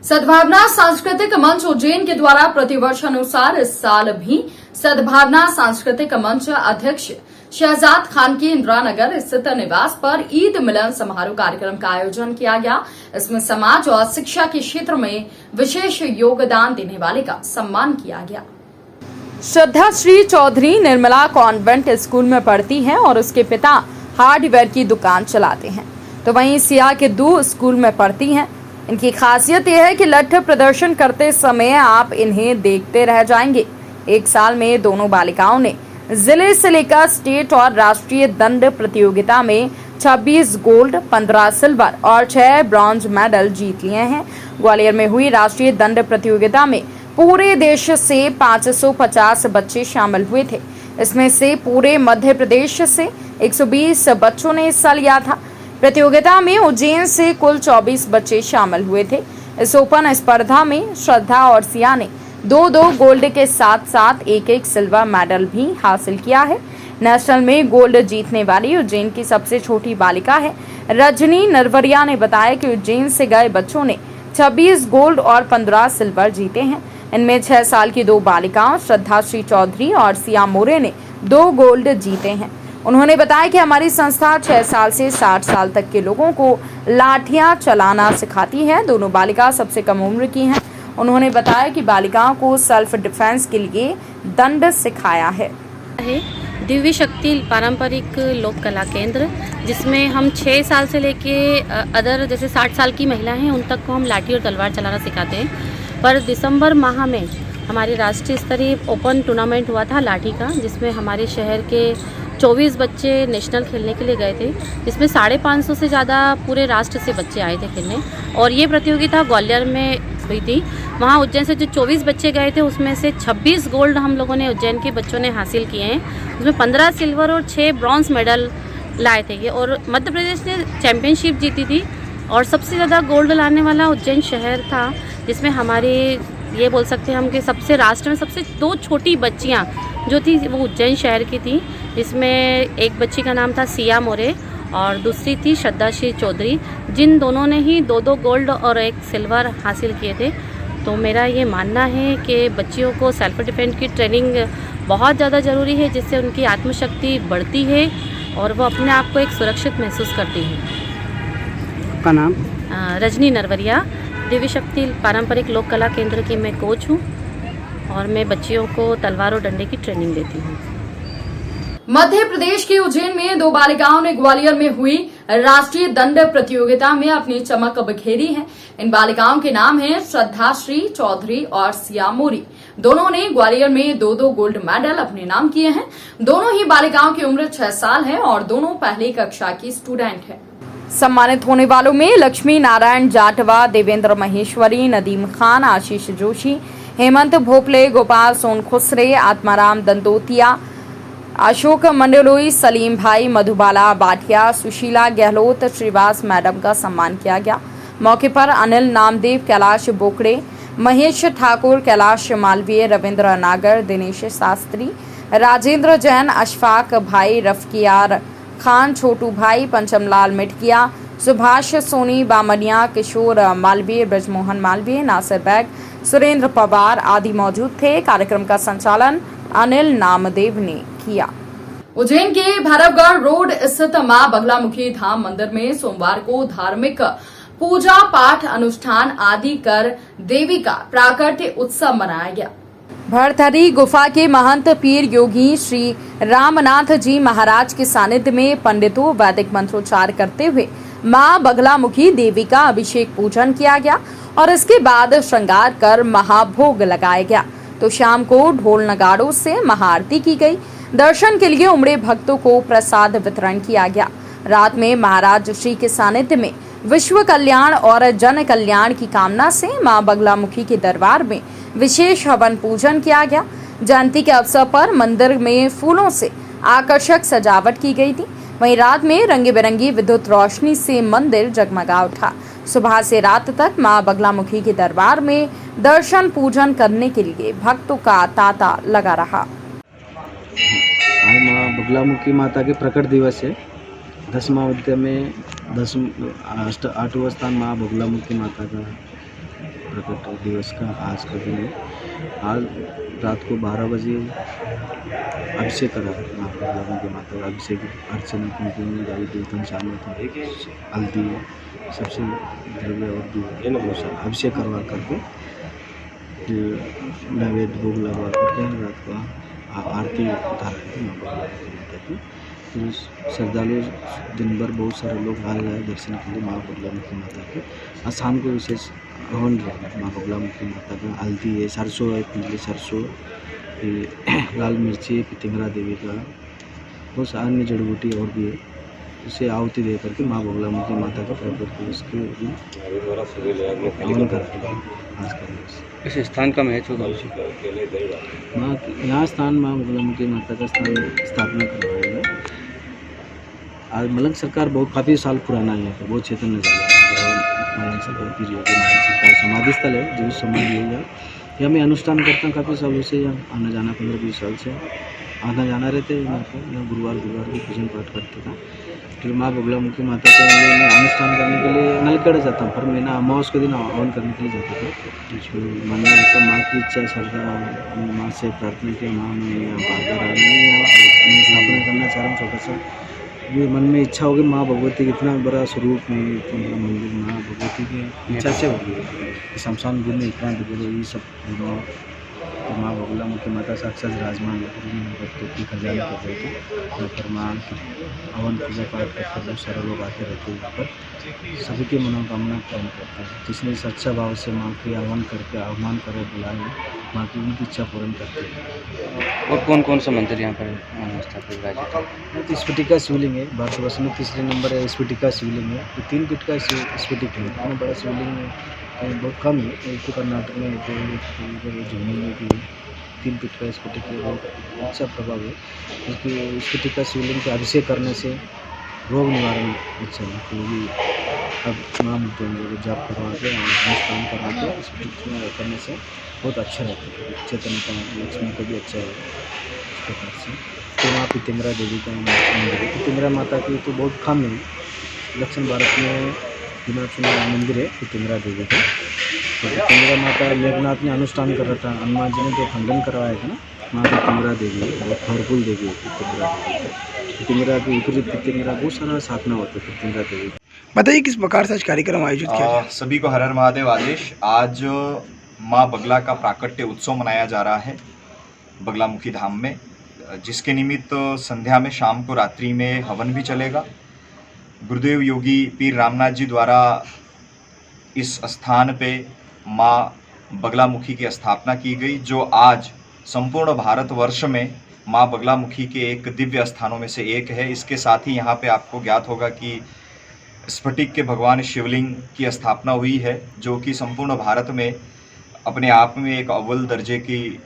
सद्भावना सांस्कृतिक मंच उज्जैन के द्वारा प्रतिवर्ष अनुसार इस साल भी सद्भावना सांस्कृतिक मंच अध्यक्ष शहजाद खान की इंदिरानगर स्थित निवास पर ईद मिलन समारोह कार्यक्रम का आयोजन किया गया। इसमें समाज और शिक्षा के क्षेत्र में विशेष योगदान देने वाले का सम्मान किया गया। श्रद्धा श्री चौधरी निर्मला कॉन्वेंट स्कूल में पढ़ती हैं और उसके पिता हार्डवेयर की दुकान चलाते हैं, तो वहीं सिया के दो स्कूल में पढ़ती हैं। इनकी खासियत यह है कि लठ प्रदर्शन करते समय आप इन्हें देखते रह जाएंगे। एक साल में दोनों बालिकाओं ने जिले से लेकर स्टेट और राष्ट्रीय दंड प्रतियोगिता में 26 गोल्ड, 15 सिल्वर और 6 ब्रॉन्ज मेडल जीत लिए हैं। ग्वालियर में हुई राष्ट्रीय दंड प्रतियोगिता में पूरे देश से 550 बच्चे शामिल हुए थे। इसमें से पूरे मध्य प्रदेश से 120 बच्चों ने हिस्सा लिया था। प्रतियोगिता में उज्जैन से कुल 24 बच्चे शामिल हुए थे। इस ओपन स्पर्धा में श्रद्धा और सिया ने 2-2 गोल्ड के साथ साथ 1-1 सिल्वर मेडल भी हासिल किया है। नेशनल में गोल्ड जीतने वाली उज्जैन की सबसे छोटी बालिका है रजनी नरवरिया ने बताया कि उज्जैन से गए बच्चों ने 26 गोल्ड और 15 सिल्वर जीते हैं। इनमें 6 साल की 2 बालिकाओं श्रद्धा श्री चौधरी और सिया मोरे ने 2 गोल्ड जीते हैं। उन्होंने बताया कि हमारी संस्था 6 साल से 60 साल तक के लोगों को लाठियां चलाना सिखाती है। दोनों बालिका सबसे कम उम्र की हैं। उन्होंने बताया कि बालिकाओं को सेल्फ डिफेंस के लिए दंड सिखाया है। दिव्य शक्ति पारंपरिक लोक कला केंद्र, जिसमें हम 6 साल से लेके अदर जैसे 60 साल की महिला हैं उन तक को हम लाठी और तलवार चलाना सिखाते हैं। पर दिसंबर माह में हमारे राष्ट्रीय स्तरीय ओपन टूर्नामेंट हुआ था लाठी का, जिसमें हमारे शहर के 24 बच्चे नेशनल खेलने के लिए गए थे, जिसमें 550 से ज़्यादा पूरे राष्ट्र से बच्चे आए थे खेलने। और ये प्रतियोगिता ग्वालियर में हुई थी। वहाँ उज्जैन से जो 24 बच्चे गए थे उसमें से 26 गोल्ड हम लोगों ने उज्जैन के बच्चों ने हासिल किए हैं। उसमें 15 सिल्वर और 6 ब्रॉन्ज मेडल लाए थे ये। और मध्य प्रदेश ने चैम्पियनशिप जीती थी और सबसे ज़्यादा गोल्ड लाने वाला उज्जैन शहर था, जिसमें हमारी ये बोल सकते हैं हम कि सबसे राष्ट्र में सबसे 2 छोटी बच्चियाँ जो थी वो उज्जैन शहर की थी, जिसमें एक बच्ची का नाम था सिया मोरे और दूसरी थी श्रद्धा श्री चौधरी, जिन दोनों ने ही 2-2 गोल्ड और 1 सिल्वर हासिल किए थे। तो मेरा ये मानना है कि बच्चियों को सेल्फ डिफेंस की ट्रेनिंग बहुत ज़्यादा ज़रूरी है, जिससे उनकी आत्मशक्ति बढ़ती है और वो अपने आप को एक सुरक्षित महसूस करती है। आपका नाम? रजनी नरवरिया, दिव्य शक्ति पारंपरिक लोक कला केंद्र की मैं कोच हूँ और मैं बच्चियों को तलवार और डंडे की ट्रेनिंग देती हूँ। मध्य प्रदेश के उज्जैन में 2 बालिकाओं ने ग्वालियर में हुई राष्ट्रीय दंड प्रतियोगिता में अपनी चमक बिखेरी है। इन बालिकाओं के नाम हैं श्रद्धा श्री चौधरी और सिया मोरी। दोनों ने ग्वालियर में 2-2 गोल्ड मेडल अपने नाम किए हैं। दोनों ही बालिकाओं की उम्र 6 साल है और दोनों पहली कक्षा की स्टूडेंट है। सम्मानित होने वालों में लक्ष्मी नारायण जाटवा, देवेंद्र महेश्वरी, नदीम खान, आशीष जोशी, हेमंत भोपले, गोपाल सोनखुसरे, आत्माराम दंदोतिया, अशोक मंडलोई, सलीम भाई, मधुबाला बाटिया, सुशीला गहलोत, श्रीवास मैडम का सम्मान किया गया। मौके पर अनिल नामदेव, कैलाश बोकड़े, महेश ठाकुर, कैलाश मालवीय, रविंद्र नागर, दिनेश शास्त्री, राजेंद्र जैन, अशफाक भाई, रफकियार खान, छोटू भाई, पंचमलाल मिटकिया, सुभाष सोनी, बामनिया, किशोर मालवीय, ब्रजमोहन मालवीय, नासिर बैग, सुरेंद्र पवार आदि मौजूद थे। कार्यक्रम का संचालन अनिल नामदेव ने किया। उज्जैन के भैरवगढ़ रोड स्थित मां बगलामुखी धाम मंदिर में सोमवार को धार्मिक पूजा पाठ अनुष्ठान आदि कर देवी का प्राकट्य उत्सव मनाया गया। भरथरी गुफा के महंत पीर योगी श्री रामनाथ जी महाराज के सानिध्य में पंडितों वैदिक मंत्रोच्चार करते हुए मां बगलामुखी देवी का अभिषेक पूजन किया गया और इसके बाद श्रृंगार कर महाभोग लगाया गया। तो शाम को ढोल नगाड़ों से महाआरती की गई। दर्शन के लिए उमड़े भक्तों को प्रसाद वितरण किया गया। रात में महाराज श्री के सानिध्य में विश्व कल्याण और जन कल्याण की कामना से मां बगलामुखी के दरबार में विशेष हवन पूजन किया गया। जयंती के अवसर पर मंदिर में फूलों से आकर्षक सजावट की गई थी। वहीं रात में रंग बिरंगी विद्युत रोशनी से मंदिर जगमगा उठा। सुबह से रात तक मां बगलामुखी के दरबार में दर्शन पूजन करने के लिए भक्तों का तांता लगा रहा। आज मां बगलामुखी माता के प्रकट दिवस है। 10वां अध्याय में 8वां स्थान मां बगलामुखी माता का प्रकट दिवस का आज का दिन है। आज रात को 12 बजे अभिषेक करा माँ बगला की माता का अभिषेक अर्चना कुमकुम गाड़ी कीर्तन शामिल होते हल्दी सबसे द्रव्य और दूध अभिषेक करवा करके फिर नैवेद्य भोग लगवा करके रात को आरती उतारा माँ बगला की माता की। फिर श्रद्धालु दिन भर बहुत सारे लोग आ रहे हैं दर्शन के लिए माँ बगलामुखी माता के। आज शाम को विशेष हवन रहेगा माँ बगलामुखी माता का। हल्दी है, सरसों है, पीले सरसों, लाल मिर्ची है, पितिंगरा देवी का बहुत अन्य जड़ी बूटी और भी है। उसे आहुति दे करके माँ बगलामुखी माता का प्रकट दिवस के दिन हवन करते हैं आज का दिवस। इस स्थान का महत्व माँ यहाँ स्थान माँ बगलामुखी माता का स्थापना करवाया गया। आज मलंग सरकार बहुत काफ़ी साल पुराना है, यहाँ पर बहुत चेतन नज़ारा है। मलंग सरकार की जो मलंग सरकार समाधि स्थल है जो समाधि है यहाँ मैं अनुष्ठान करता हूँ काफ़ी सालों से। यहाँ आना जाना 15-20 साल से आना जाना रहते हैं यहाँ पर। यहाँ गुरुवार भी पूजन पाठ करते था। फिर माँ बगलामुखी माता के मैं अनुष्ठान करने के लिए नलकड़ जाता हूँ, पर मैं ना अमावस के दिन हवन करने के लिए जाता था। मन में ऐसा माँ की इच्छा श्रद्धा माँ से प्रार्थना की माँ मैं यहाँ बाहर आने स्थापना करना चाह रहा हूँ छोटा सा। ये मन में इच्छा होगी माँ भगवती की इतना बड़ा स्वरूप में इतना बड़ा मंदिर माँ भगवती की इच्छा से होगी। शमशान भूमि में इतना ये सब तो माँ बगलामुखी माता साक्षात विराजमान भक्तों की खजाना कर रहे थे। यहाँ पर माँ हवन पूजा पाठ करते बहुत सारे लोग आते रहते हैं। यहाँ पर सभी की मनोकामना पूर्ण करते हैं। जिसने सच्चा भाव से माँ की आह्वान करके आह्वान करे बुलाए माँ की उनकी इच्छा पूर्ण करते हैं। और कौन कौन सा मंदिर यहाँ पर स्थापित है? तो स्फटिका शिवलिंग है, भारतवर्ष में 3रे नंबर है स्फटिका शिवलिंग है। तो 3 फीट का स्फटिक है, इतना बड़ा शिवलिंग है बहुत कम है। एक तो कर्नाटक में जम्मू में भी 3 फीट का स्फटिक है, बहुत अच्छा प्रभाव है। उसकी स्फटिका शिवलिंग के अभिषेक करने से रोग निवारण अच्छा है। तो भी अब नाम जाप करवा के अनुष्ठान करवा के स्फटिक करने से बहुत अच्छा रहता है। चैतन्यता लक्ष्मी को भी अच्छा है इस प्रकार से। तो वहाँ पितिंगरा देवी का मंदिर है। पितिंगरा माता की तो बहुत कम है, दक्षिण भारत में बिना चुना मंदिर है पितिंगरा देवी का। तो पितिंगरा माता मेघनाथ ने अनुष्ठान कर रहा था, हनुमान जी ने जो खंडन करवाया था ना, माँ पितिंगरा देवी है, बहुत पावरफुल देवी है पितिंगरा देवी। पितिंगरा के विपरीत पितिंगरा बहुत सारा साधना होता है पितिंगरा देवी। बताइए किस प्रकार से आज कार्यक्रम आयोजित किया गया? सभी को हर हर महादेव आदेश। आज माँ बगला का प्राकट्य उत्सव मनाया जा रहा है बगलामुखी धाम में, जिसके निमित्त संध्या में शाम को रात्रि में हवन भी चलेगा। गुरुदेव योगी पीर रामनाथ जी द्वारा इस स्थान पे माँ बगलामुखी की स्थापना की गई, जो आज संपूर्ण भारतवर्ष में माँ बगलामुखी के एक दिव्य स्थानों में से एक है। इसके साथ ही यहाँ पे आपको ज्ञात होगा कि स्फटिक के भगवान शिवलिंग की स्थापना हुई है, जो कि संपूर्ण भारत में अपने आप में एक अव्वल दर्जे की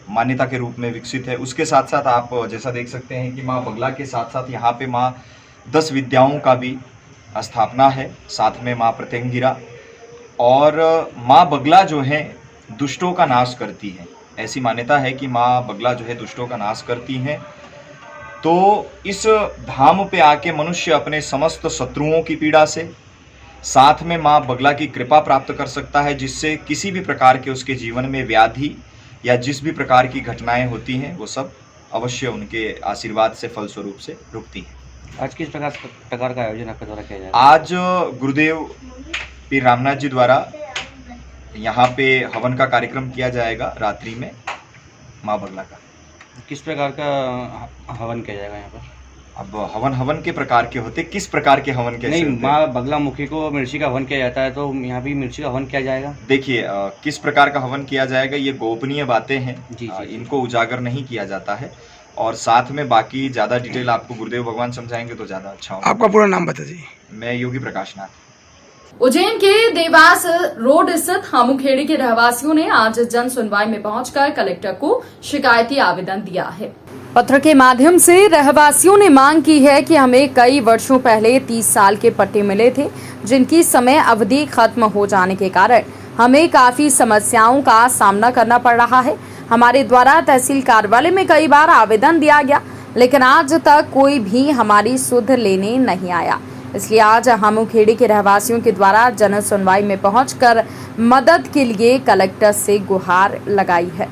मान्यता के रूप में विकसित है। उसके साथ साथ आप जैसा देख सकते हैं कि माँ बगला के साथ साथ यहाँ पे माँ 10 विद्याओं का भी स्थापना है, साथ में माँ प्रत्यंगिरा। और माँ बगला जो है दुष्टों का नाश करती है, ऐसी मान्यता है कि माँ बगला जो है दुष्टों का नाश करती हैं। तो इस धाम पे आके मनुष्य अपने समस्त शत्रुओं की पीड़ा से साथ में माँ बगला की कृपा प्राप्त कर सकता है, जिससे किसी भी प्रकार के उसके जीवन में व्याधि या जिस भी प्रकार की घटनाएं होती हैं वो सब अवश्य उनके आशीर्वाद से फलस्वरूप से रुकती हैं। आज किस प्रकार का आयोजन आपके द्वारा किया जाएगा? आज गुरुदेव पीर रामनाथ जी द्वारा यहाँ पे हवन का कार्यक्रम किया जाएगा रात्रि में माँ बगला का। किस प्रकार का हवन किया जाएगा यहाँ पर? अब हवन के प्रकार के होते, किस प्रकार के हवन कैसे नहीं, होते? माँ बगलामुखी को मिर्ची का हवन किया जाता है, तो यहाँ भी मिर्ची का हवन किया जाएगा। देखिए किस प्रकार का हवन किया जाएगा ये गोपनीय बातें हैं, जी। इनको उजागर नहीं किया जाता है। और साथ में बाकी ज़्यादा डिटेल आपको गुरुदेव भगवान समझाएंगे तो ज़्यादा अच्छा होगा। आपका पूरा नाम बता दीजिए। मैं योगी प्रकाश नाथ। उज्जैन के देवास रोड स्थित हामुखेड़ी के रहवासियों ने आज जन सुनवाई में पहुंचकर कलेक्टर को शिकायती आवेदन दिया है। पत्र के माध्यम से रहवासियों ने मांग की है कि हमें कई वर्षों पहले 30 साल के पट्टे मिले थे, जिनकी समय अवधि खत्म हो जाने के कारण हमें काफी समस्याओं का सामना करना पड़ रहा है। हमारे द्वारा तहसील कार्यालय में कई बार आवेदन दिया गया, लेकिन आज तक कोई भी हमारी सुध लेने नहीं आया। इसलिए आज हामुखेड़ी के रहवासियों के द्वारा जन सुनवाई में पहुंचकर मदद के लिए कलेक्टर से गुहार लगाई है।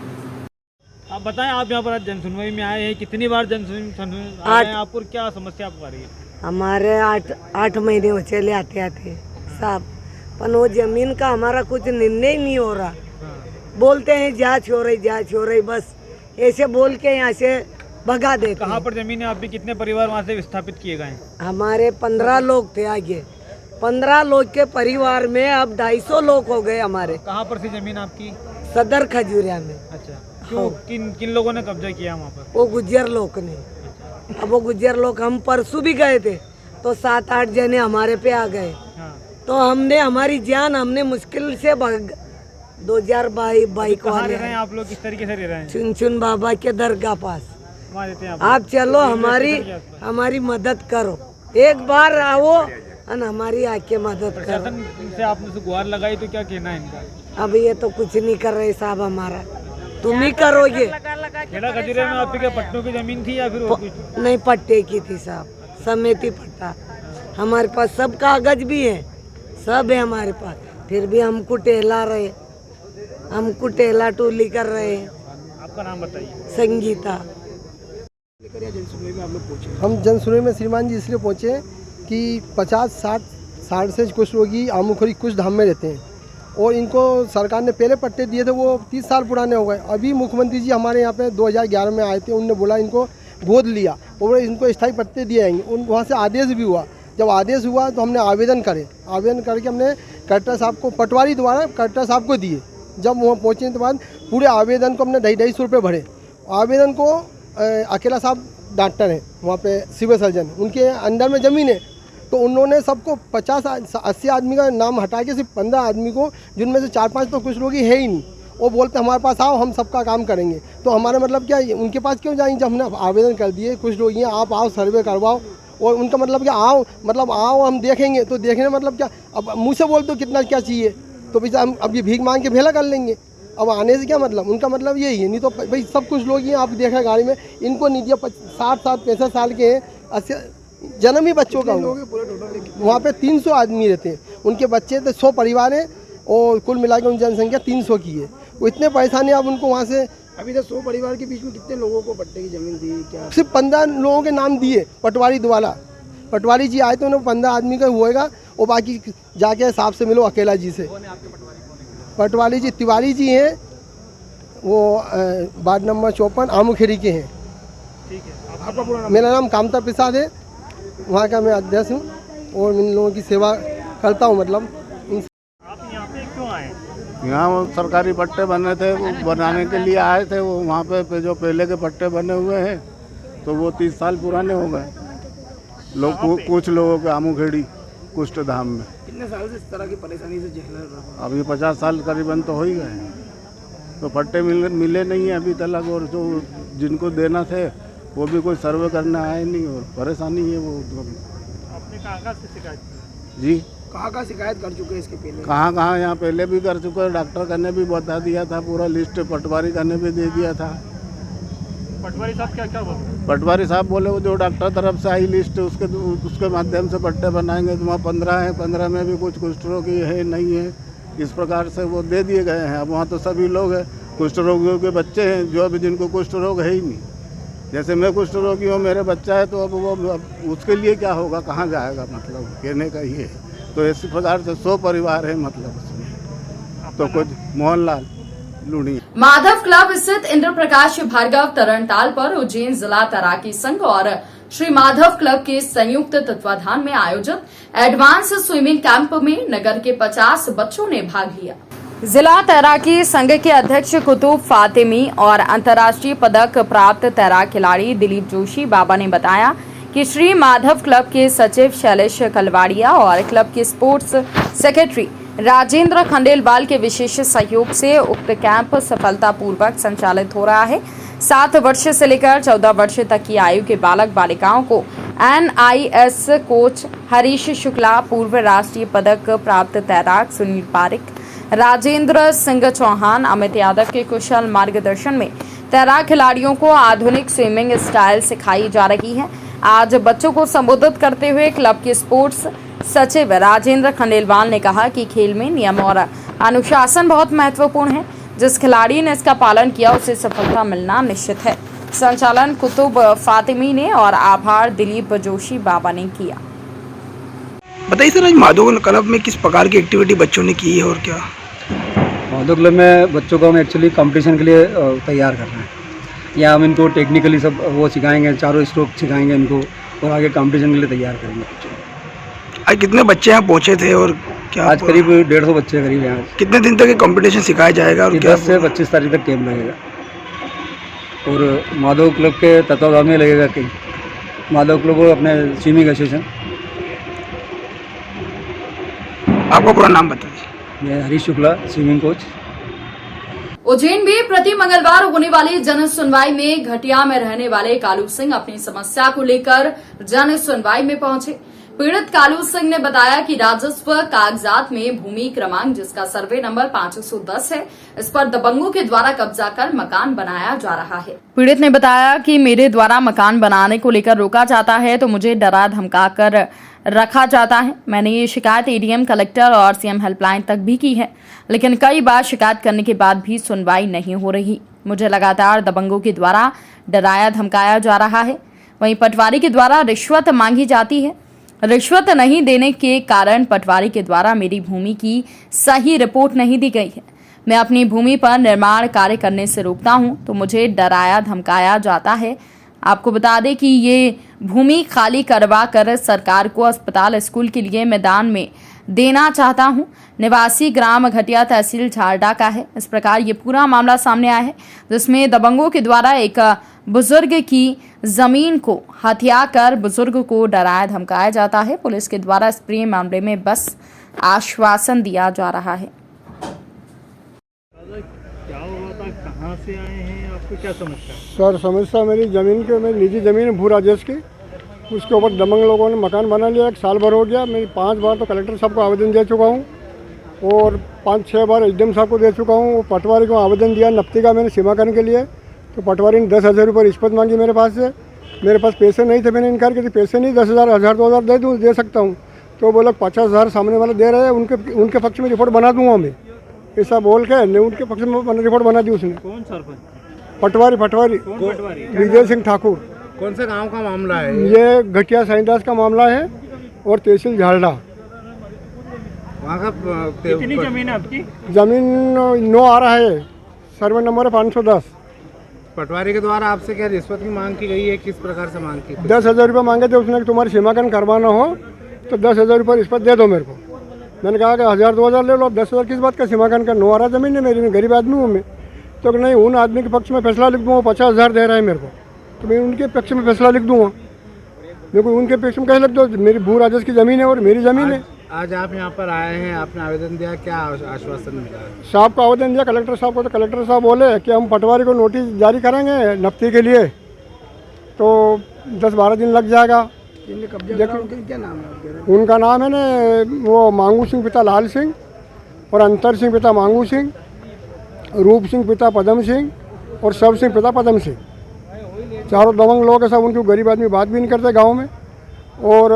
आप बताएं, आप यहाँ पर आज जनसुनवाई में आए हैं, कितनी बार जनसुनवाई आए हैं आपको, क्या समस्या आपको आ रही है? हमारे आठ महीने हो चले आते आते साहब, पर वो जमीन का हमारा कुछ निर्णय नहीं हो रहा। बोलते हैं जांच हो रही, बस ऐसे बोल के यहाँ से भगा देते। कहाँ पर जमीन है आपकी? कितने परिवार वहाँ से विस्थापित किए गए? हमारे 15 लोग थे आगे, 15 लोग के परिवार में अब 250 लोग हो गए हमारे। कहाँ पर थी जमीन आपकी? सदर खजूरिया में। अच्छा, क्यों? किन लोगों ने कब्जा किया वहाँ पर? वो गुज्जर लोग ने। अब वो गुज्जर लोग, हम परसों भी गए थे तो 7-8 जने हमारे पे आ गए। तो हमने हमारी जान हमने मुश्किल से 2022 को रह रहे हैं आप लोग? किस तरीके से रह रहे हैं? चुन बाबा के दरगाह पास। वहाँ रहते हैं आप चलो, हमारी मदद करो, एक बार आओ और हमारी आके मदद करो। प्रशासन से आपने गुहार लगाई तो क्या कहना है इनका? अब ये तो कुछ नहीं कर रहे साहब, हमारा तुम ही करोगे। खेड़ा खजूरिया में आपके क्या पट्टों की जमीन थी या फिर और कुछ? नहीं, पट्टे की थी साहब, समेती पट्टा। हमारे पास सब कागज भी है, सब है हमारे पास, फिर भी हमको टेला टोली कर रहे हैं। आपका नाम बताइए। संगीता। हम जनसुनवाई में श्रीमान जी इसलिए पहुँचे कि 50-60 साल से कुछ लोग ही आमुखरी कुछ धाम में रहते हैं और इनको सरकार ने पहले पट्टे दिए थे, वो 30 साल पुराने हो गए। अभी मुख्यमंत्री जी हमारे यहाँ पे 2011 में आए थे, उन्होंने बोला इनको गोद लिया और इनको स्थायी पट्टे दिए जाएंगे। वहाँ से आदेश भी हुआ। जब आदेश हुआ तो हमने आवेदन करके हमने कलेक्टर साहब को, पटवारी द्वारा कलेक्टर साहब को दिए। जब वहाँ पहुँचने के बाद पूरे आवेदन को हमने 250 रुपये भरे। आवेदन को अकेला साहब डॉक्टर हैं वहाँ पे, सिविल सर्जन, उनके अंडर में ज़मीन है, तो उन्होंने सबको 50-80 आदमी का नाम हटा के सिर्फ 15 आदमी को, जिनमें से 4-5 तो कुछ लोग ही है ही नहीं, वो बोलते हमारे पास आओ, हम सबका काम करेंगे। तो हमारा मतलब क्या, उनके पास क्यों जाएंगे? जब हमने आवेदन कर दिए, कुछ लोग हैं, आप आओ सर्वे करवाओ, और उनका मतलब क्या, आओ हम देखेंगे। तो देखने मतलब क्या, अब मुँह से बोल दो कितना क्या चाहिए, तो भैया हम अब ये भीख मांग के भेला कर लेंगे। अब आने से क्या मतलब, उनका मतलब यही है। नहीं तो भाई सब कुछ लोग हैं, आप देखा गाड़ी में, इनको नहीं दिया। 60-65 साल के हैं, 80 जन्म ही बच्चों का हुआ। वहाँ पे 300 आदमी रहते हैं, उनके बच्चे थे, 100 परिवार हैं और कुल मिला के उनकी जनसंख्या 300 की है। वो इतने परेशानी, अब उनको वहाँ से अभी तक 100 परिवार के बीच में कितने लोगों को पट्टे की जमीन दी? क्या सिर्फ 15 लोगों के नाम दिए पटवारी द्वारा। पटवारी जी आए तो उन्हें 15 आदमी का होएगा, और बाकी जाके साहब से मिलो, अकेला जी से। पटवारी जी तिवारी जी हैं, वो वार्ड नंबर 54 आमुखेड़ी के हैं। ठीक है, आपका पूरा मेरा नाम कामता प्रसाद है, वहाँ का मैं अध्यक्ष हूँ और इन लोगों की सेवा करता हूँ। मतलब आप यहाँ पे क्यों आए? यहाँ वो सरकारी पट्टे बने थे, वो बनाने के लिए आए थे। वो वहाँ पे जो पहले के पट्टे बने हुए हैं तो वो 30 साल पुराने हो गए। कुछ लोगों के आमुखेड़ी कुष्ठ धाम में कितने साल से इस तरह की परेशानी से झेल रहे हो? अभी 50 साल करीबन तो हो ही गए हैं। तो पट्टे मिले नहीं है अभी तक, और जो जिनको देना थे वो भी कोई सर्वे करने आए नहीं, और परेशानी है वो। आपने कहाँ से शिकायत की? जी, कहाँ शिकायत कर चुके हैं इसके पहले? कहाँ यहाँ पहले भी कर चुके हैं। डॉक्टर करने भी बता दिया था, पूरा लिस्ट पटवारी करने भी दे दिया था। पटवारी साहब क्या बोले? पटवारी साहब बोले वो जो डॉक्टर तरफ से आई लिस्ट उसके माध्यम से पट्टे बनाएंगे। तो वहाँ 15 है, 15 में भी कुछ कुष्ठ रोगी है नहीं है, इस प्रकार से वो दे दिए गए हैं। अब वहाँ तो सभी लोग हैं, कुष्ठ रोगियों के बच्चे हैं जो अभी जिनको कुष्ठ रोग है ही नहीं। जैसे मैं कुष्ठ रोगी हूँ, मेरे बच्चा है, तो अब वो उसके लिए क्या होगा, कहाँ जाएगा, मतलब कहने का ये है। तो इसी प्रकार से 100 परिवार है मतलब उसमें। तो कुछ मोहनलाल लूणी। माधव क्लब स्थित इंद्र प्रकाश भार्गव तरणताल पर उज्जैन जिला तैराकी संघ और श्री माधव क्लब के संयुक्त तत्वाधान में आयोजित एडवांस स्विमिंग कैंप में नगर के 50 बच्चों ने भाग लिया। जिला तैराकी संघ के अध्यक्ष कुतुब फातिमी और अंतर्राष्ट्रीय पदक प्राप्त तैराक खिलाड़ी दिलीप जोशी बाबा ने बताया कि श्री माधव क्लब के सचिव शैलेश कलवाड़िया और क्लब के स्पोर्ट्स सेक्रेटरी राजेंद्र खंडेलवाल के विशेष सहयोग से उक्त कैंप सफलतापूर्वक संचालित हो रहा है। 7 वर्ष से लेकर 14 वर्ष तक की आयु के बालक बालिकाओं को NIS कोच हरीश शुक्ला, पूर्व राष्ट्रीय पदक प्राप्त तैराक सुनील पारिक, राजेंद्र सिंह चौहान, अमित यादव के कुशल मार्गदर्शन में तैराक खिलाड़ियों को आधुनिक स्विमिंग स्टाइल सिखाई जा रही है। आज बच्चों को संबोधित करते हुए क्लब के स्पोर्ट्स सचिव राजेंद्र खंडेलवाल ने कहा कि खेल में नियम और अनुशासन बहुत महत्वपूर्ण है। जिस खिलाड़ी ने इसका पालन किया उसे सफलता मिलना निश्चित है। संचालन कुतुब फातिमी ने और आभार दिलीप जोशी बाबा ने किया। बताइए सर, आज माधव क्लब में किस प्रकार की एक्टिविटी बच्चों ने की है और क्या? माधव क्लब में बच्चों को हम एक्चुअली कंपटीशन के लिए तैयार कर रहे हैं। या हम इनको टेक्निकली सब वो सिखाएंगे, चारों स्ट्रोक सिखाएंगे इनको और आगे कंपटीशन के लिए तैयार करेंगे बच्चों को। आज कितने बच्चे यहाँ पहुँचे थे और क्या? आज करीब 150 बच्चे करीब हैं। आज कितने दिन तक ये कंपटीशन सिखाया जाएगा और 10 से 25 तारीख तक कैंप लगेगा और माधव क्लब के तत्वाधान में लगेगा कहीं। माधव क्लब और अपने स्विमिंग एसोसिएशन। आपका पूरा नाम बता दीजिए। मैं हरीश शुक्ला, स्विमिंग कोच। उज्जैन में प्रति मंगलवार होने वाली जन सुनवाई में घटिया में रहने वाले कालू सिंह अपनी समस्या को लेकर जन सुनवाई में पहुंचे। पीड़ित कालू सिंह ने बताया कि राजस्व कागजात में भूमि क्रमांक जिसका सर्वे नंबर 510 है, इस पर दबंगों के द्वारा कब्जा कर मकान बनाया जा रहा है। पीड़ित ने बताया कि मेरे द्वारा मकान बनाने को लेकर रोका जाता है तो मुझे डरा धमका कर रखा जाता है। मैंने ये शिकायत एडीएम, कलेक्टर और सीएम हेल्पलाइन तक भी की है, लेकिन कई बार शिकायत करने के बाद भी सुनवाई नहीं हो रही। मुझे लगातार दबंगों के द्वारा डराया धमकाया जा रहा है। वहीं पटवारी के द्वारा रिश्वत मांगी जाती है। रिश्वत नहीं देने के कारण पटवारी के द्वारा मेरी भूमि की सही रिपोर्ट नहीं दी गई है। मैं अपनी भूमि पर निर्माण कार्य करने से रोकता हूं तो मुझे डराया धमकाया जाता है। आपको बता दें कि ये भूमि खाली करवा कर सरकार को अस्पताल, स्कूल के लिए मैदान में देना चाहता हूं। निवासी ग्राम घटिया, तहसील झारडा का है। इस प्रकार ये पूरा मामला सामने आया है, जिसमें दबंगों के द्वारा एक बुजुर्ग की जमीन को हथिया कर बुजुर्ग को डराया धमकाया जाता है। पुलिस के द्वारा इस पूरे मामले में बस आश्वासन दिया जा रहा है। क्या हुआ था, कहाँ से आए हैं, आपको क्या समस्या? सर, समस्या मेरी ज़मीन के, मेरी निजी ज़मीन है भू राजेश की, उसके ऊपर दबंग लोगों ने मकान बना लिया। 1 साल भर हो गया। मैं 5 बार तो कलेक्टर साहब को आवेदन दे चुका हूँ और 5-6 बार एसडीएम साहब को दे चुका हूँ। पटवारी को आवेदन दिया नफ्ती का मैंने सीमाकरण के लिए, तो पटवारी ने 10,000 रुपये रिश्वत मांगी मेरे पास से। मेरे पास पैसे नहीं थे, मैंने इनकार किया, पैसे नहीं, 10,000, 1,000, 2,000 दे सकता हूँ। तो बोला 50,000 सामने वाले दे रहे हैं, उनके पक्ष में रिपोर्ट बना दूँगा मैं, ऐसा बोल के ने उनके पक्ष में रिपोर्ट बना दी उसने। कौन सरपंच? पटवारी विजय सिंह ठाकुर। कौन से गांव का मामला है ये घटिया साईदास का मामला है और तहसील झारडा। वहाँ का कितनी जमीन है आपकी? जमीन 9 आ रहा है, सर्वे नंबर है 510। पटवारी के द्वारा आपसे क्या रिश्वत की मांग की गई है? किस प्रकार से मांग की? 10,000 रुपये मांगे थे उसने कि तुम्हारी सीमाकरण करवाना हो तो 10,000 रुपये रिश्वत दे दो मेरे को। मैंने कहा कि 1,000-2,000 ले लो, 10,000 किस बात का सीमाकरण का? 9 आ रहा ज़मीन है मेरी, मैं गरीब आदमी हूँ मैं। तो नहीं, उन आदमी के पक्ष में फैसला लिख दूँगा, 50,000 दे रहा है मेरे को, तो मैं उनके पक्ष में फैसला लिख दूँगा। मेरे को उनके पक्ष में कैसे लिख दो? मेरी भू राजस्व की ज़मीन है और मेरी ज़मीन है। आज आप यहाँ पर आए हैं, आपने आवेदन दिया, क्या आश्वासन मिला? साहब को आवेदन दिया, कलेक्टर साहब को, तो कलेक्टर साहब बोले कि हम पटवारी को नोटिस जारी करेंगे नफ्ती के लिए, तो 10-12 दिन लग जाएगा। देखो क्या नाम है? उनका नाम है ना, वो मांगू सिंह पिता लाल सिंह और अंतर सिंह पिता मांगू सिंह, रूप सिंह पिता पदम सिंह और सब सिंह पिता पदम सिंह। चारों दबंग लोग हैं सब। उनके गरीब आदमी बात भी नहीं करते गांव में और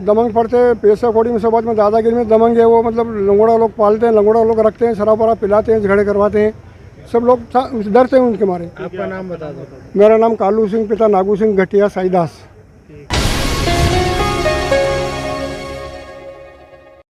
दबंग पड़ते, पैसा कौड़ी में सब बात में दादागिरी में दबंग है वो। मतलब लंगोड़ा लोग पालते हैं, लंगोड़ा लोग रखते हैं, शराब वराब पिलाते हैं, झगड़े करवाते हैं, सब लोग डरते हैं उनके मारे। आपका नाम बता दो। मेरा नाम कालू सिंह पिता नागू सिंह घटिया साईदास।